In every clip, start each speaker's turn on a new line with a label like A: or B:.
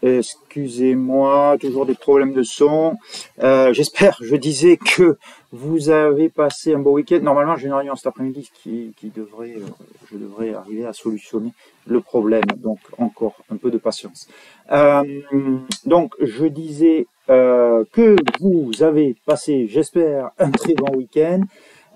A: Excusez-moi, toujours des problèmes de son. J'espère, je disais que vous avez passé un beau week-end. Normalement, j'ai une réunion cet après-midi qui devrait, je devrais arriver à solutionner le problème. Donc, encore un peu de patience. Donc, je disais que vous avez passé, j'espère, un très bon week-end.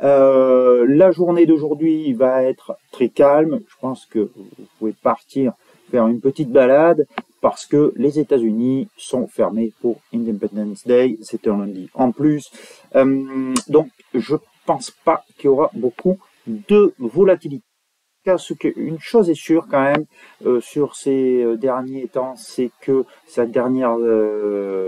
A: La journée d'aujourd'hui va être très calme. Je pense que vous pouvez partir faire une petite balade parce que les États-Unis sont fermés pour Independence Day. C'est un lundi en plus. Donc, je pense pas qu'il y aura beaucoup de volatilité. Une chose est sûre quand même sur ces derniers temps, c'est que cette dernière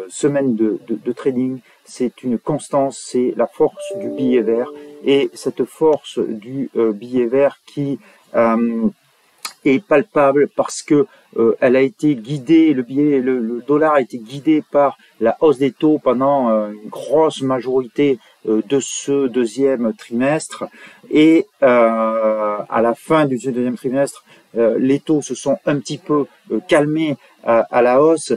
A: semaine de trading, c'est une constance, c'est la force du billet vert. Et cette force du billet vert qui est palpable parce que elle a été guidée, le dollar a été guidé par la hausse des taux pendant une grosse majorité de ce deuxième trimestre, et à la fin du deuxième trimestre, les taux se sont un petit peu calmés à la hausse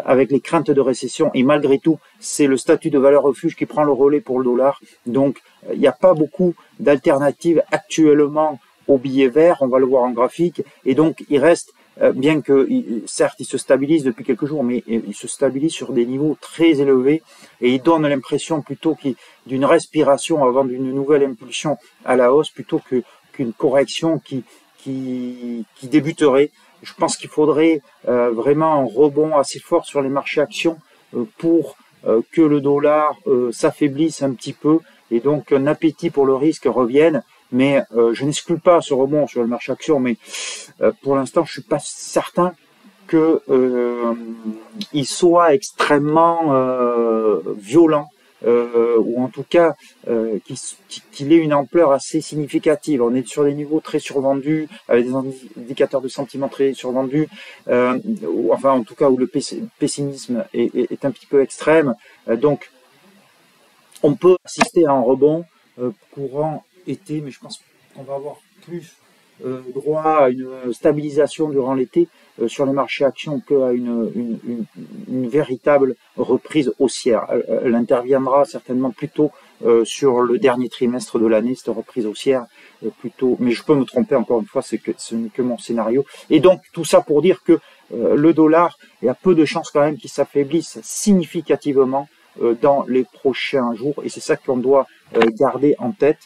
A: avec les craintes de récession, et malgré tout, c'est le statut de valeur refuge qui prend le relais pour le dollar. Donc, il n'y a pas beaucoup d'alternatives actuellement au billet vert, on va le voir en graphique, et donc il reste, bien que certes il se stabilise depuis quelques jours, mais il se stabilise sur des niveaux très élevés, et il donne l'impression plutôt d'une respiration avant d'une nouvelle impulsion à la hausse, plutôt qu'une correction qui débuterait. Je pense qu'il faudrait vraiment un rebond assez fort sur les marchés actions pour que le dollar s'affaiblisse un petit peu, et donc un appétit pour le risque revienne. Mais je n'exclus pas ce rebond sur le marché action, mais pour l'instant, je suis pas certain que il soit extrêmement violent, ou en tout cas qu'il ait une ampleur assez significative. On est sur des niveaux très survendus, avec des indicateurs de sentiment très survendus, enfin en tout cas où le pessimisme est un petit peu extrême. Donc on peut assister à un rebond courant été, mais je pense qu'on va avoir plus droit à une stabilisation durant l'été sur les marchés actions qu'à une véritable reprise haussière. Elle interviendra certainement plutôt sur le dernier trimestre de l'année, cette reprise haussière plutôt, mais je peux me tromper encore une fois, ce n'est que mon scénario. Et donc tout ça pour dire que le dollar, il y a peu de chances quand même qu'il s'affaiblisse significativement dans les prochains jours, et c'est ça qu'on doit garder en tête,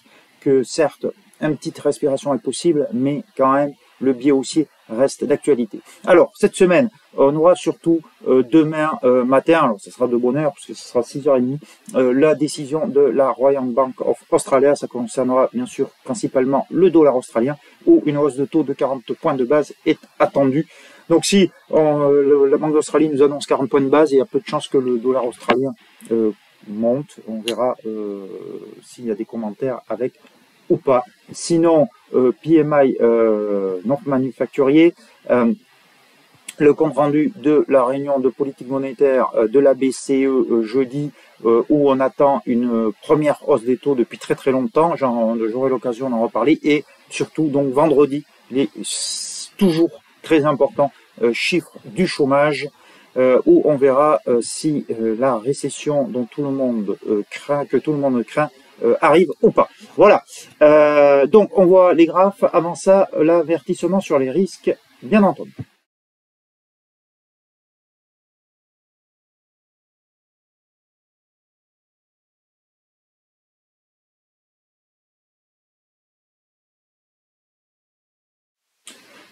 A: que certes, une petite respiration est possible, mais quand même, le biais haussier reste d'actualité. Alors, cette semaine, on aura surtout demain matin, alors ce sera de bonne heure, puisque ce sera 6h30, la décision de la Royal Bank of Australia. Ça concernera bien sûr principalement le dollar australien, où une hausse de taux de 40 points de base est attendue. Donc si la Banque d'Australie nous annonce 40 points de base, il y a peu de chances que le dollar australien monte. On verra s'il y a des commentaires avec ou pas. Sinon, PMI non manufacturier, le compte rendu de la réunion de politique monétaire de la BCE jeudi, où on attend une première hausse des taux depuis très très longtemps. J'aurai l'occasion d'en reparler. Et surtout, donc vendredi, les toujours très importants chiffres du chômage, où on verra si la récession dont tout le monde craint, arrive ou pas. Voilà. Donc on voit les graphes. Avant ça, l'avertissement sur les risques, bien entendu.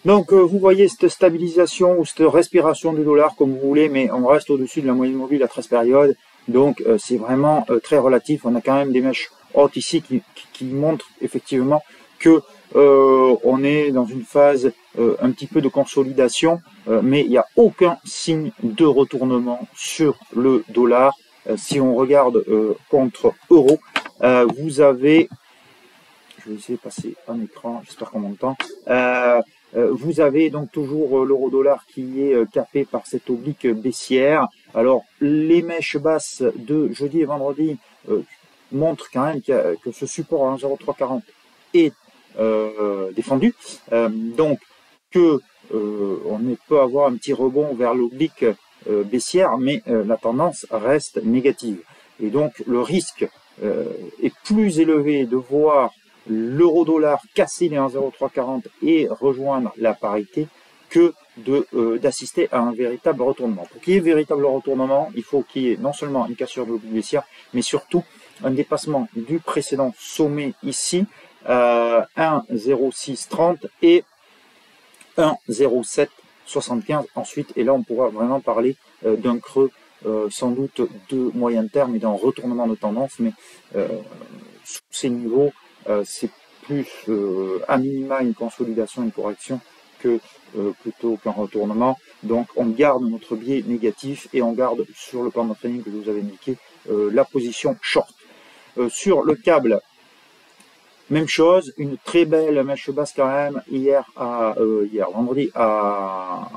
A: Donc vous voyez cette stabilisation ou cette respiration du dollar, comme vous voulez, mais on reste au-dessus de la moyenne mobile à 13 périodes. Donc c'est vraiment très relatif. On a quand même des mèches hautes ici qui montrent effectivement que on est dans une phase un petit peu de consolidation, mais il n'y a aucun signe de retournement sur le dollar. Si on regarde contre euro, vous avez, je vais essayer de passer un écran, j'espère qu'on m'entend. Vous avez donc toujours l'euro-dollar qui est capé par cette oblique baissière. Alors, les mèches basses de jeudi et vendredi montrent quand même que ce support à 1,0340 est défendu. Donc, on peut avoir un petit rebond vers l'oblique baissière, mais la tendance reste négative. Et donc le risque est plus élevé de voir l'euro-dollar casser les 1,0340 et rejoindre la parité que d'assister à un véritable retournement. Pour qu'il y ait véritable retournement, il faut qu'il y ait non seulement une cassure de l'oblique baissière, mais surtout un dépassement du précédent sommet ici, 1,0630 et 1,0775 ensuite. Et là, on pourra vraiment parler d'un creux sans doute de moyen terme et d'un retournement de tendance, mais sous ces niveaux, c'est plus à minima une consolidation, une correction que plutôt qu'un retournement. Donc on garde notre biais négatif et on garde sur le plan de trading que je vous avais indiqué la position short. Sur le câble, même chose, une très belle mèche basse quand même hier vendredi à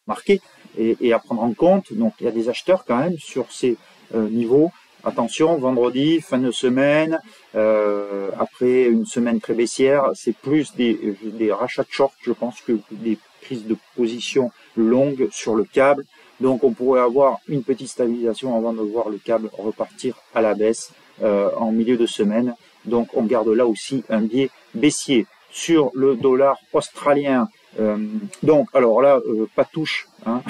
A: marquer et à prendre en compte. Donc il y a des acheteurs quand même sur ces niveaux. Attention, vendredi, fin de semaine, après une semaine très baissière, c'est plus des rachats de short, je pense, que des prises de position longues sur le câble. Donc on pourrait avoir une petite stabilisation avant de voir le câble repartir à la baisse en milieu de semaine. Donc on garde là aussi un biais baissier. Sur le dollar australien, donc alors là, pas touche, hein,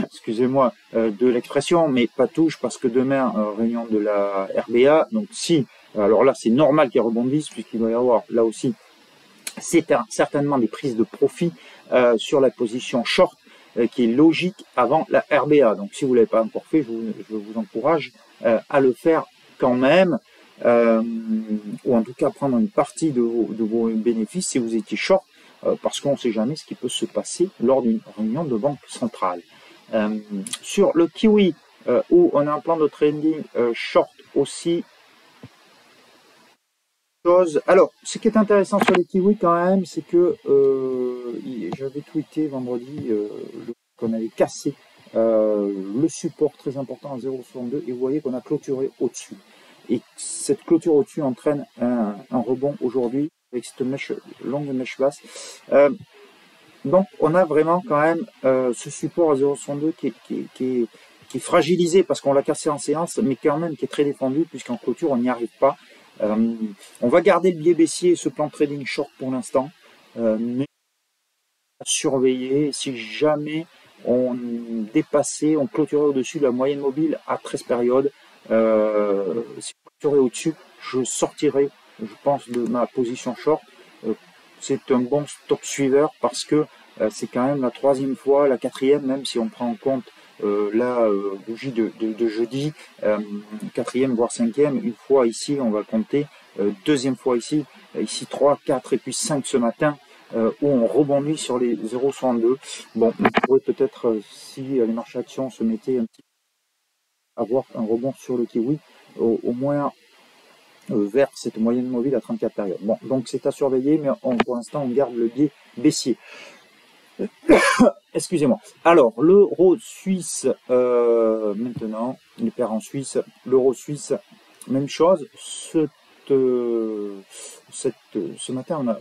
A: excusez-moi de l'expression, mais pas touche parce que demain, réunion de la RBA, donc si, alors là c'est normal qu'il rebondisse puisqu'il va y avoir là aussi certainement des prises de profit sur la position short qui est logique avant la RBA. Donc si vous ne l'avez pas encore fait, je vous encourage à le faire quand même, ou en tout cas prendre une partie de vos bénéfices si vous étiez short, parce qu'on ne sait jamais ce qui peut se passer lors d'une réunion de banque centrale. Sur le kiwi, où on a un plan de trading short aussi. Alors, ce qui est intéressant sur les kiwis quand même, c'est que j'avais tweeté vendredi qu'on avait cassé le support très important à 0,62 et vous voyez qu'on a clôturé au-dessus. Et cette clôture au-dessus entraîne un rebond aujourd'hui avec cette longue mèche basse. Donc on a vraiment quand même ce support à 0,62 qui est fragilisé parce qu'on l'a cassé en séance, mais quand même qui est très défendu puisqu'en clôture on n'y arrive pas. On va garder le biais baissier, ce plan de trading short pour l'instant, mais à surveiller si jamais on dépassait, on clôturait au-dessus de la moyenne mobile à 13 périodes. Si on clôturait au-dessus, je sortirai, je pense, de ma position short. C'est un bon stop suiveur parce que c'est quand même la troisième fois, la quatrième, même si on prend en compte la bougie de jeudi, quatrième voire cinquième, une fois ici on va compter, deuxième fois ici 3, 4 et puis 5 ce matin, où on rebondit sur les 0,62. Bon, on pourrait peut-être, si les marchés actions se mettaient un petit peu, avoir un rebond sur le kiwi, au moins vers cette moyenne mobile à 34 périodes. Bon, donc c'est à surveiller, mais pour l'instant on garde le biais baissier. Excusez-moi. Alors, l'euro suisse, maintenant, les paires en Suisse, l'euro suisse, même chose. Ce matin, on a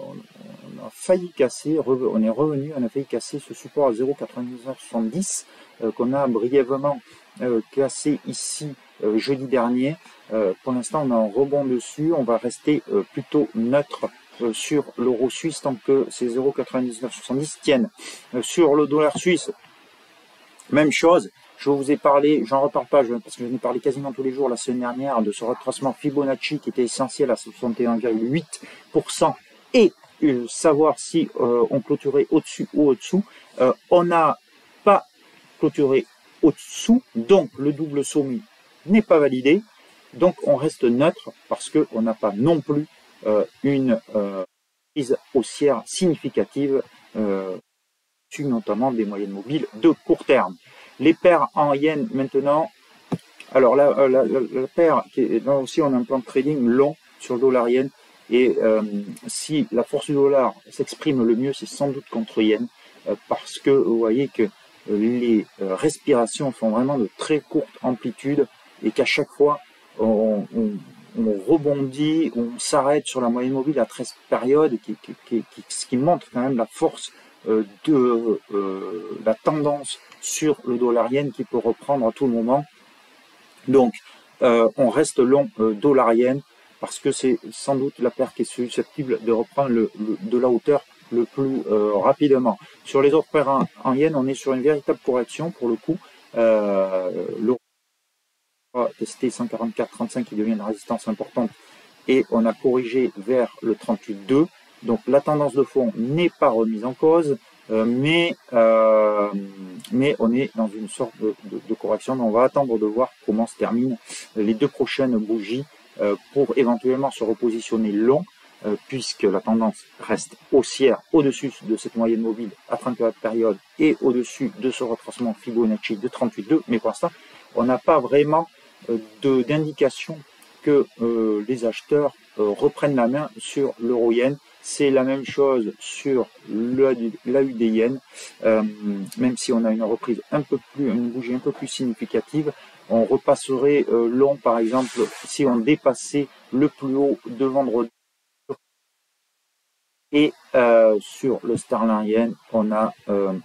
A: failli casser, on est revenu, on a failli casser ce support à 0,9970 qu'on a brièvement cassé ici jeudi dernier. Pour l'instant, on a un rebond dessus, on va rester plutôt neutre sur l'euro suisse tant que ces 0,9970 tiennent. Sur le dollar suisse, même chose. Je vous ai parlé, j'en reparle pas parce que je n'ai parlé quasiment tous les jours la semaine dernière de ce retracement Fibonacci qui était essentiel à 61,8% et savoir si on clôturait au-dessus ou au-dessous. On n'a pas clôturé au-dessous, donc le double sommet n'est pas validé. Donc on reste neutre parce qu'on n'a pas non plus une prise haussière significative, notamment des moyennes mobiles de court terme. Les paires en yens maintenant, alors la paire, là aussi on a un plan de trading long sur le dollar yen, et si la force du dollar s'exprime le mieux, c'est sans doute contre yen, parce que vous voyez que les respirations font vraiment de très courtes amplitudes, et qu'à chaque fois on rebondit, on s'arrête sur la moyenne mobile à 13 périodes, ce qui montre quand même la force de la tendance sur le dollar yen qui peut reprendre à tout moment. Donc, on reste long dollar yen parce que c'est sans doute la paire qui est susceptible de reprendre de la hauteur le plus rapidement. Sur les autres paires en yen, on est sur une véritable correction pour le coup. L'euro a testé 144,35 qui devient une résistance importante et on a corrigé vers le 38,2. Donc la tendance de fond n'est pas remise en cause, mais on est dans une sorte de correction. Donc on va attendre de voir comment se terminent les deux prochaines bougies pour éventuellement se repositionner long, puisque la tendance reste haussière au-dessus de cette moyenne mobile à 34 périodes et au-dessus de ce retracement Fibonacci de 38,2. Mais pour l'instant, on n'a pas vraiment d'indication que les acheteurs reprennent la main sur l'euro yen. C'est la même chose sur l'AUD yen, même si on a une reprise une bougie un peu plus significative, on repasserait long par exemple si on dépassait le plus haut de vendredi. Et sur le sterling yen, on a le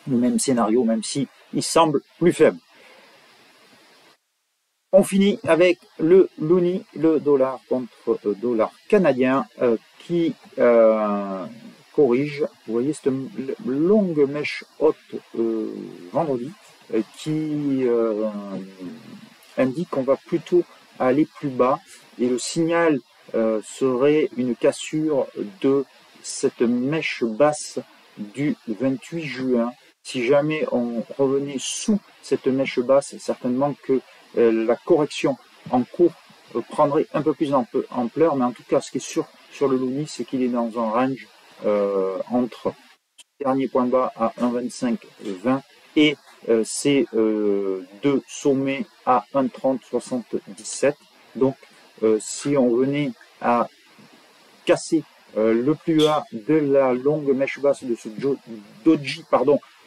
A: même scénario, même si il semble plus faible. On finit avec le loonie, le dollar contre dollar canadien qui corrige. Vous voyez cette longue mèche haute vendredi qui indique qu'on va plutôt aller plus bas et le signal serait une cassure de cette mèche basse du 28 juin. Si jamais on revenait sous cette mèche basse, certainement que la correction en cours prendrait un peu plus d'ampleur, mais en tout cas, ce qui est sûr sur le loonie, c'est qu'il est dans un range entre le dernier point bas à 1,25,20 et ces deux sommets à 1,30,77. Donc, si on venait à casser le plus bas de la longue mèche basse de ce doji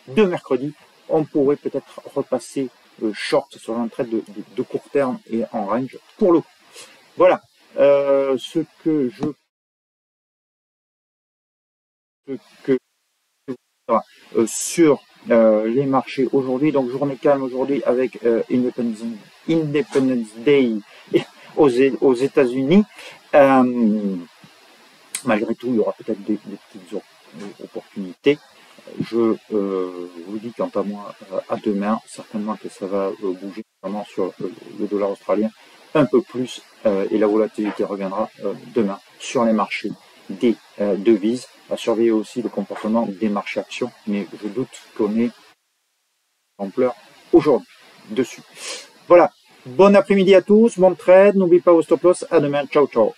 A: de mercredi, on pourrait peut-être repasser short sur un trade de court terme et en range pour le coup. Voilà ce que sur les marchés aujourd'hui. Donc journée calme aujourd'hui avec Independence Day aux États-Unis. Malgré tout, il y aura peut-être des petites opportunités. Je vous dis quant à moi à demain, certainement que ça va bouger, notamment sur le dollar australien un peu plus et la volatilité reviendra demain sur les marchés des devises. À surveiller aussi le comportement des marchés actions, mais je doute qu'on ait ampleur aujourd'hui dessus. Voilà, bon après-midi à tous, bon trade, n'oubliez pas vos stop loss, à demain, ciao ciao.